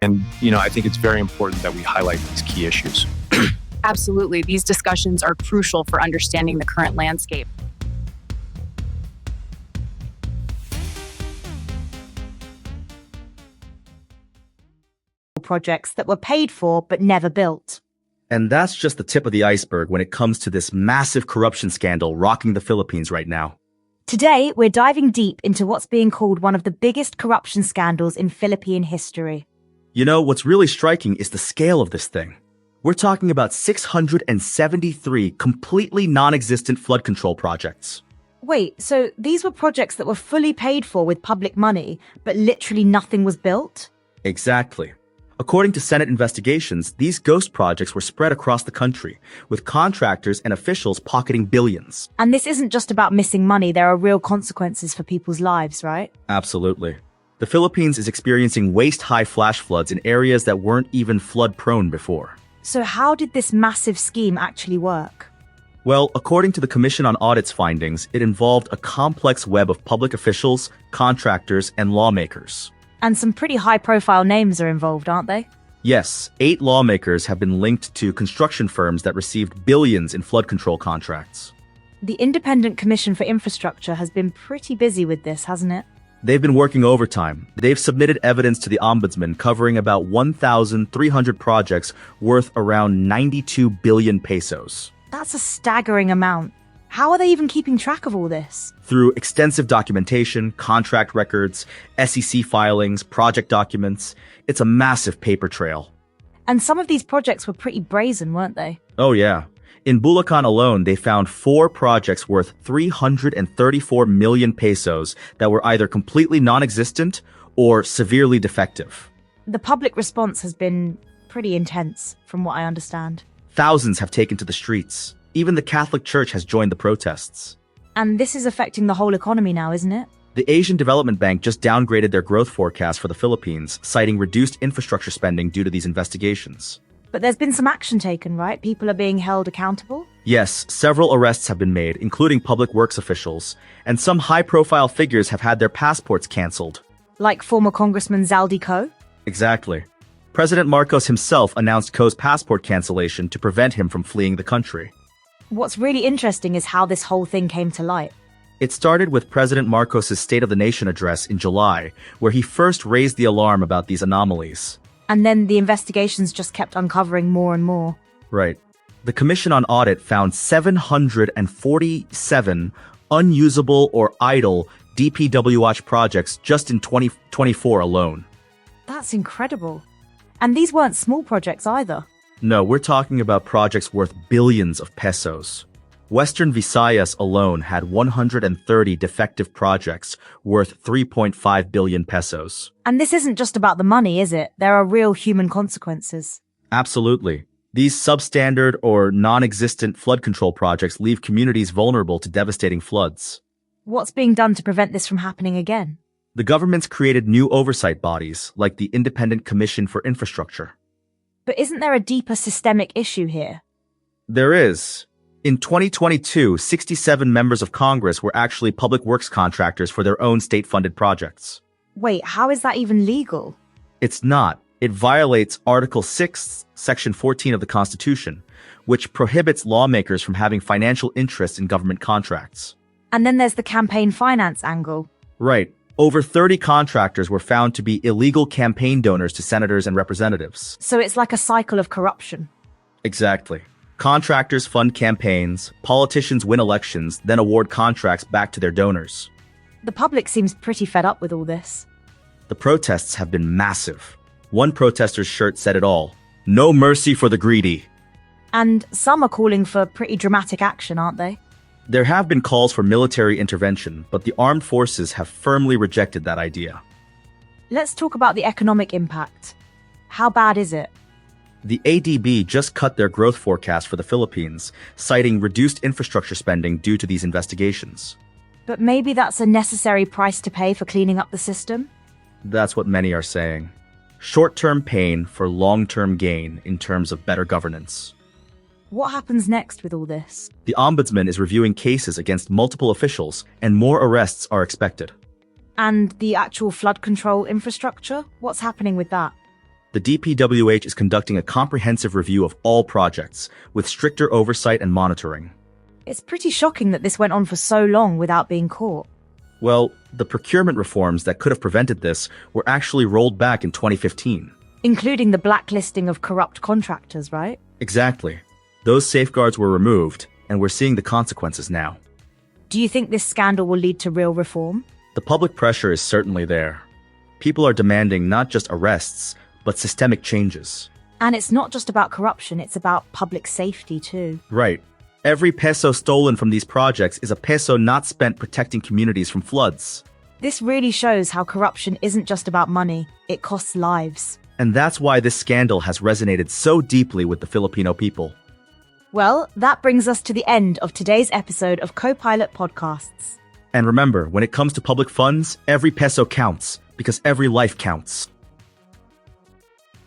And, I think it's very important that we highlight these key issues. Absolutely. These discussions are crucial for understanding the current landscape. Projects that were paid for but never built. And that's just the tip of the iceberg when it comes to this massive corruption scandal rocking the Philippines right now. Today, we're diving deep into what's being called one of the biggest corruption scandals in Philippine history. What's really striking is the scale of this thing. We're talking about 673 completely non-existent flood control projects. Wait, so these were projects that were fully paid for with public money, but literally nothing was built? Exactly. According to Senate investigations, these ghost projects were spread across the country, with contractors and officials pocketing billions. And this isn't just about missing money, there are real consequences for people's lives, right? Absolutely. The Philippines is experiencing waist-high flash floods in areas that weren't even flood-prone before. So how did this massive scheme actually work? Well, according to the Commission on Audit's findings, it involved a complex web of public officials, contractors, and lawmakers. And some pretty high-profile names are involved, aren't they? Yes, 8 lawmakers have been linked to construction firms that received billions in flood control contracts. The Independent Commission for Infrastructure has been pretty busy with this, hasn't it? They've been working overtime. They've submitted evidence to the Ombudsman covering about 1,300 projects worth around 92 billion pesos. That's a staggering amount. How are they even keeping track of all this? Through extensive documentation, contract records, SEC filings, project documents. It's a massive paper trail. And some of these projects were pretty brazen, weren't they? Oh yeah. In Bulacan alone, they found 4 projects worth 334 million pesos that were either completely non-existent or severely defective. The public response has been pretty intense, from what I understand. Thousands have taken to the streets. Even the Catholic Church has joined the protests. And this is affecting the whole economy now, isn't it? The Asian Development Bank just downgraded their growth forecast for the Philippines, citing reduced infrastructure spending due to these investigations. But there's been some action taken, right? People are being held accountable? Yes, several arrests have been made, including public works officials, and some high-profile figures have had their passports cancelled. Like former Congressman Zaldi Co? Exactly. President Marcos himself announced Co's passport cancellation to prevent him from fleeing the country. What's really interesting is how this whole thing came to light. It started with President Marcos' State of the Nation address in July, where he first raised the alarm about these anomalies. And then the investigations just kept uncovering more and more. Right. The Commission on Audit found 747 unusable or idle DPWH projects just in 2024 alone. That's incredible. And these weren't small projects either. No, we're talking about projects worth billions of pesos. Western Visayas alone had 130 defective projects worth 3.5 billion pesos. And this isn't just about the money, is it? There are real human consequences. Absolutely. These substandard or non-existent flood control projects leave communities vulnerable to devastating floods. What's being done to prevent this from happening again? The government's created new oversight bodies, like the Independent Commission for Infrastructure. But isn't there a deeper systemic issue here? There is. In 2022, 67 members of Congress were actually public works contractors for their own state-funded projects. Wait, how is that even legal? It's not. It violates Article 6, Section 14 of the Constitution, which prohibits lawmakers from having financial interests in government contracts. And then there's the campaign finance angle. Right. Over 30 contractors were found to be illegal campaign donors to senators and representatives. So it's like a cycle of corruption. Exactly. Contractors fund campaigns, politicians win elections, then award contracts back to their donors. The public seems pretty fed up with all this. The protests have been massive. One protester's shirt said it all. No mercy for the greedy. And some are calling for pretty dramatic action, aren't they? There have been calls for military intervention, but the armed forces have firmly rejected that idea. Let's talk about the economic impact. How bad is it? The ADB just cut their growth forecast for the Philippines, citing reduced infrastructure spending due to these investigations. But maybe that's a necessary price to pay for cleaning up the system? That's what many are saying. Short-term pain for long-term gain in terms of better governance. What happens next with all this? The Ombudsman is reviewing cases against multiple officials, and more arrests are expected. And the actual flood control infrastructure? What's happening with that? The DPWH is conducting a comprehensive review of all projects, with stricter oversight and monitoring. It's pretty shocking that this went on for so long without being caught. Well, the procurement reforms that could have prevented this were actually rolled back in 2015. Including the blacklisting of corrupt contractors, right? Exactly. Those safeguards were removed, and we're seeing the consequences now. Do you think this scandal will lead to real reform? The public pressure is certainly there. People are demanding not just arrests, but systemic changes. And it's not just about corruption, it's about public safety too. Right. Every peso stolen from these projects is a peso not spent protecting communities from floods. This really shows how corruption isn't just about money, it costs lives. And that's why this scandal has resonated so deeply with the Filipino people. Well, that brings us to the end of today's episode of Co-Pilot Podcasts. And remember, when it comes to public funds, every peso counts, because every life counts.